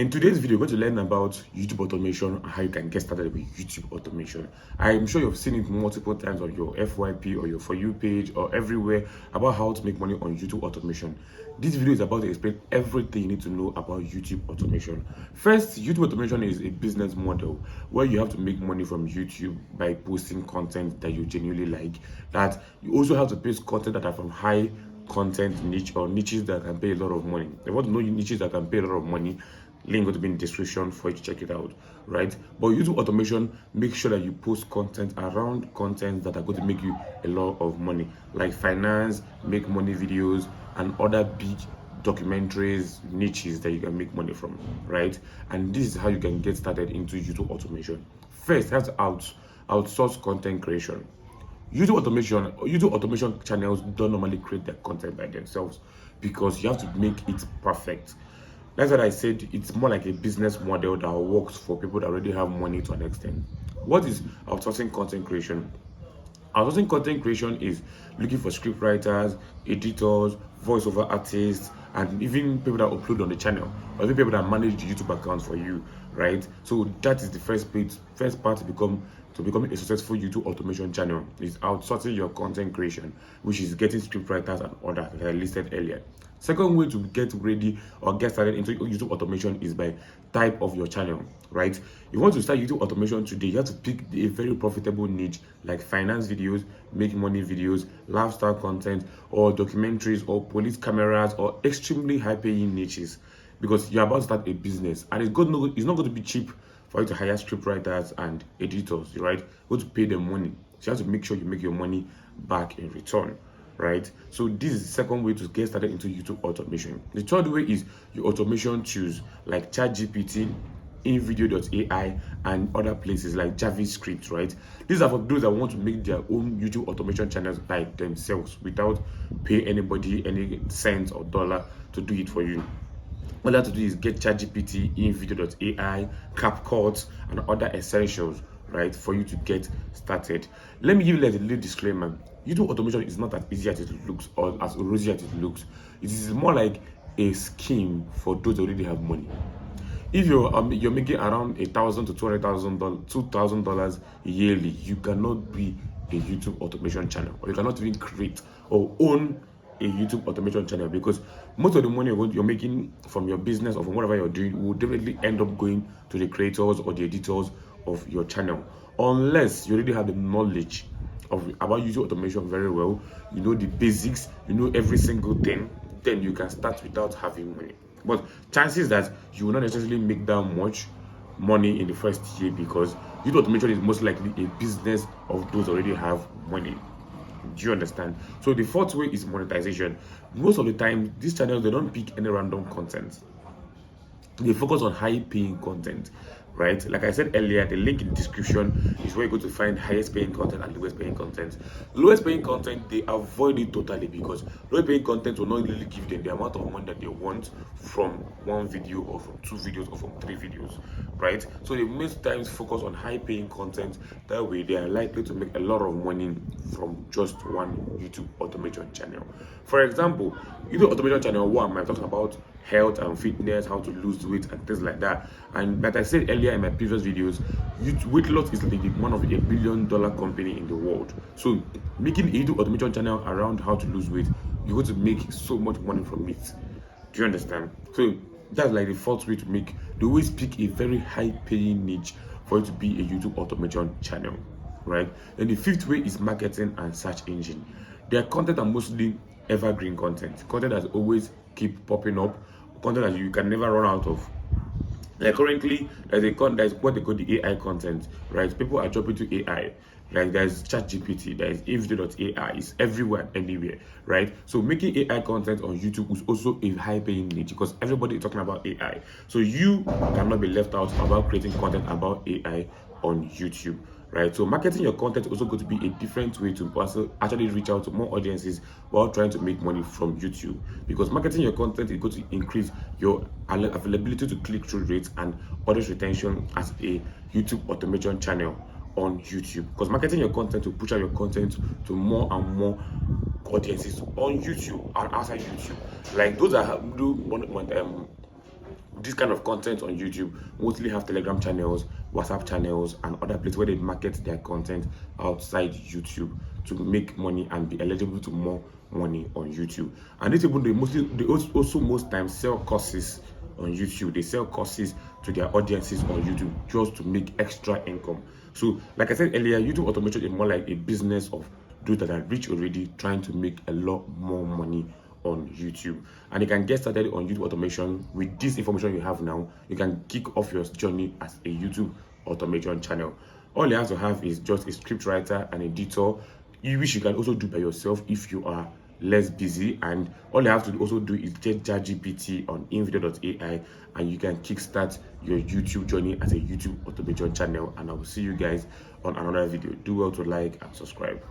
In today's video, we're going to learn about YouTube automation and how you can get started with YouTube automation. I'm sure you've seen it multiple times on your FYP or your For You page or everywhere about how to make money on YouTube automation. This video is about to explain everything you need to know about YouTube automation. First, YouTube automation is a business model where you have to make money from YouTube by posting content that you genuinely like. That you also have to post content that are from high content niche or niches that can pay a lot of money. If you want to know niches that can pay a lot of money, link going to be in the description for you to check it out, right? But YouTube automation, make sure that you post content around content that are going to make you a lot of money, like finance, make money videos, and other big documentaries, niches that you can make money from, right? And this is how you can get started into YouTube automation. First, you have to outsource content creation. YouTube automation channels don't normally create their content by themselves because you have to make it perfect. That's what I said. It's more like a business model that works for people that already have money to an extent. What is outsourcing content creation? Outsourcing content creation is looking for script writers, editors, voiceover artists, and even people that upload on the channel, or even people that manage the YouTube account for you, right? So that is the first part to become a successful YouTube automation channel is outsourcing your content creation, which is getting script writers and others that I listed earlier. Second way to get ready or get started into YouTube automation is by type of your channel, right? If you want to start YouTube automation today, you have to pick a very profitable niche like finance videos, make money videos, lifestyle content, or documentaries, or police cameras, or extremely high-paying niches, because you're about to start a business, and it's not going to be cheap for you to hire script writers and editors, right? You're going to pay them money, so you have to make sure you make your money back in return. Right, so this is the second way to get started into YouTube automation. The third way is your automation tools like ChatGPT, InVideo.ai, and other places like JavaScript. Right, these are for those that want to make their own YouTube automation channels by themselves without paying anybody any cent or dollar to do it for you. All you have to do is get ChatGPT, InVideo.ai, CapCut, and other essentials, right, for you to get started. Let me give you like a little disclaimer. YouTube automation is not as easy as it looks or as rosy as it looks. It is more like a scheme for those that already have money. If you're making around $1,000 to $200,000 yearly, you cannot be a YouTube automation channel, or you cannot even create or own a YouTube automation channel, because most of the money you're making from your business or from whatever you're doing will definitely end up going to the creators or the editors of your channel, unless you already have the knowledge about YouTube automation very well. You know the basics, you know every single thing, then you can start without having money. But chances that you will not necessarily make that much money in the first year, because YouTube automation is most likely a business of those already have money. Do you understand? So the fourth way is monetization. Most of the time, these channels, they don't pick any random content. They focus on high paying content, right? Like I said earlier, the link in the description is where you go to find highest paying content and lowest paying content. Lowest paying content, they avoid it totally, because lowest paying content will not really give them the amount of money that they want from one video or from 2 videos or from 3 videos, right? So they most times focus on high paying content. That way they are likely to make a lot of money from just one YouTube automation channel. For example, YouTube automation channel 1, I'm talking about health and fitness, how to lose weight and things like that. And like I said earlier in my previous videos, weight loss is like one of $1 billion company in the world. So making a YouTube automation channel around how to lose weight, you're going to make so much money from it. Do you understand? So that's like the fourth way to make. They always pick a very high paying niche for it to be a YouTube automation channel, right? And the fifth way is marketing and search engine. Their content are mostly evergreen content that always keep popping up, content that you can never run out of. Like currently, there's what they call the AI content, right? People are jumping to AI. Like there's ChatGPT, there's InVideo.ai, it's everywhere, anywhere, right? So making AI content on YouTube is also a high-paying niche, because everybody is talking about AI. So you cannot be left out about creating content about AI on YouTube, right? So marketing your content is also going to be a different way to also actually reach out to more audiences while trying to make money from YouTube, because marketing your content is going to increase your availability to click-through rates and audience retention as a YouTube automation channel on YouTube, because marketing your content to push out your content to more and more audiences on YouTube and outside YouTube, like those that do this kind of content on YouTube mostly have Telegram channels, WhatsApp channels, and other places where they market their content outside YouTube to make money and be eligible to more money on YouTube. And these people, they also most times sell courses on YouTube. They sell courses to their audiences on YouTube just to make extra income. So, like I said earlier, YouTube automation is more like a business of those that are rich already trying to make a lot more money on YouTube. And you can get started on YouTube automation with this information you have now. You can kick off your journey as a YouTube automation channel. All you have to have is just a script writer and editor, which you can also do by yourself if you are less busy. And all you have to also do is get ChatGPT on invideo.ai and you can kickstart your YouTube journey as a YouTube automation channel. And I will see you guys on another video. Do well to like and subscribe.